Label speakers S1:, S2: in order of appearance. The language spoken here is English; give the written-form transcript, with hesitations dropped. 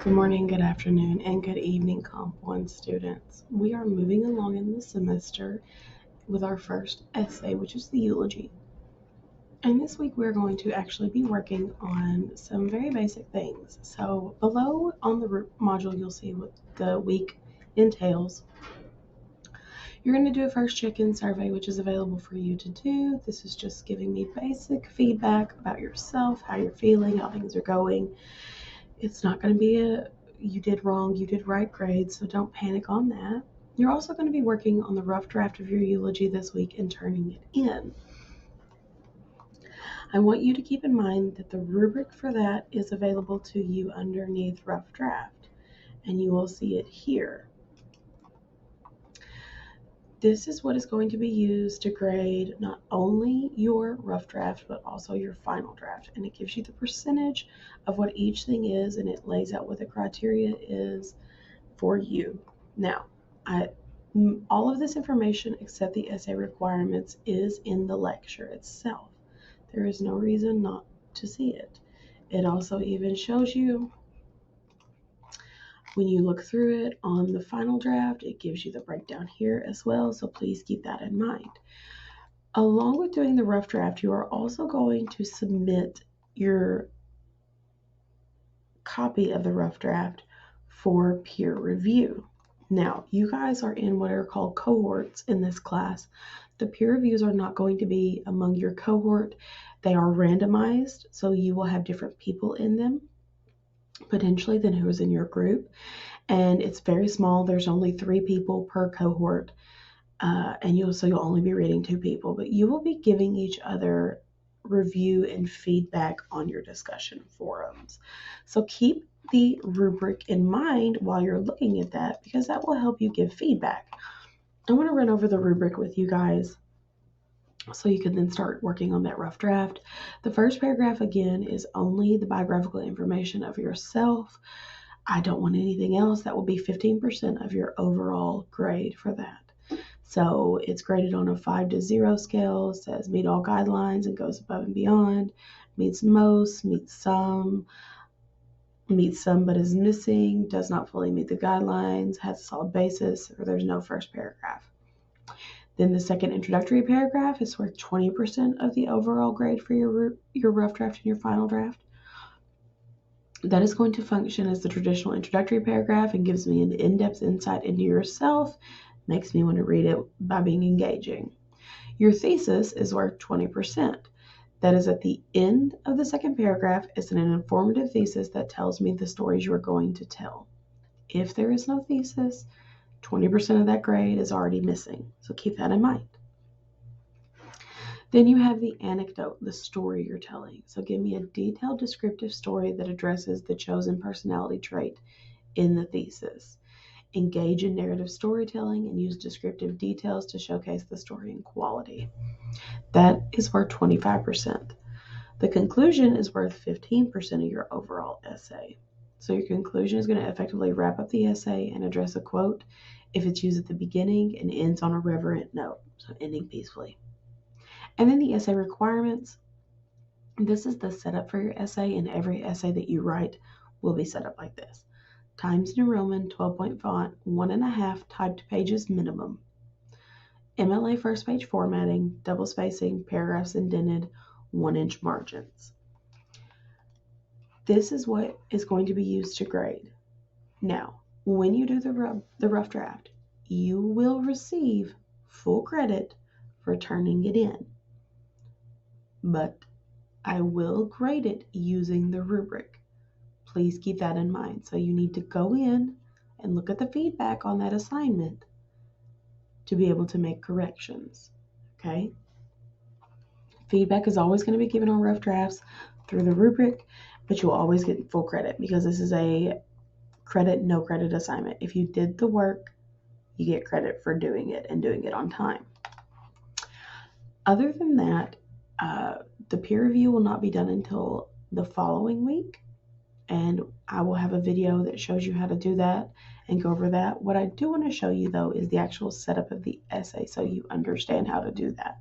S1: Good morning, good afternoon, and good evening, Comp 1 students. We are moving along in the semester with our first essay, which is the eulogy. And this week we're going to actually be working on some very basic things. So below on the module, you'll see what the week entails. You're going to do a first check-in survey, which is available for you to do. This is just giving me basic feedback about yourself, how you're feeling, how things are going. It's not going to be a you did wrong, you did right grade, so don't panic on that. You're also going to be working on the rough draft of your eulogy this week and turning it in. I want you to keep in mind that the rubric for that is available to you underneath rough draft, and you will see it here. This is what is going to be used to grade not only your rough draft, but also your final draft. And it gives you the percentage of what each thing is, and it lays out what the criteria is for you. Now, all of this information except the essay requirements is in the lecture itself. There is no reason not to see it. It also even shows you when you look through it on the final draft, it gives you the breakdown here as well, so please keep that in mind. Along with doing the rough draft, you are also going to submit your copy of the rough draft for peer review. Now, you guys are in what are called cohorts in this class. The peer reviews are not going to be among your cohort. They are randomized, so you will have different people in them, potentially than who's in your group. And it's very small. There's only 3 people per cohort. And you'll only be reading 2 people, but you will be giving each other review and feedback on your discussion forums. So keep the rubric in mind while you're looking at that, because that will help you give feedback. I want to run over the rubric with you guys so you can then start working on that rough draft. The first paragraph, again, is only the biographical information of yourself. I don't want anything else. That will be 15% of your overall grade for that. So it's graded on a 5 to 0 scale, says meet all guidelines and goes above and beyond, meets most, meets some but is missing, does not fully meet the guidelines, has a solid basis, or there's no first paragraph. Then the second introductory paragraph is worth 20% of the overall grade for your rough draft and your final draft. That is going to function as the traditional introductory paragraph and gives me an in-depth insight into yourself, makes me want to read it by being engaging. Your thesis is worth 20%. That is at the end of the second paragraph. It's an informative thesis that tells me the stories you are going to tell. If there is no thesis, 20% of that grade is already missing. So keep that in mind. Then you have the anecdote, the story you're telling. So give me a detailed descriptive story that addresses the chosen personality trait in the thesis. Engage in narrative storytelling and use descriptive details to showcase the story and quality. That is worth 25%. The conclusion is worth 15% of your overall essay. So your conclusion is going to effectively wrap up the essay and address a quote if it's used at the beginning and ends on a reverent note, so ending peacefully. And then the essay requirements. This is the setup for your essay, and every essay that you write will be set up like this. Times New Roman, 12-point font, 1.5 typed pages minimum. MLA first page formatting, double spacing, paragraphs indented, 1-inch margins. This is what is going to be used to grade. Now, when you do the rough draft, you will receive full credit for turning it in. But I will grade it using the rubric. Please keep that in mind. So you need to go in and look at the feedback on that assignment to be able to make corrections. Okay? Feedback is always going to be given on rough drafts through the rubric, but you'll always get full credit because this is a credit, no credit assignment. If you did the work, you get credit for doing it and doing it on time. Other than that, the peer review will not be done until the following week, and I will have a video that shows you how to do that and go over that. What I do want to show you, though, is the actual setup of the essay so you understand how to do that.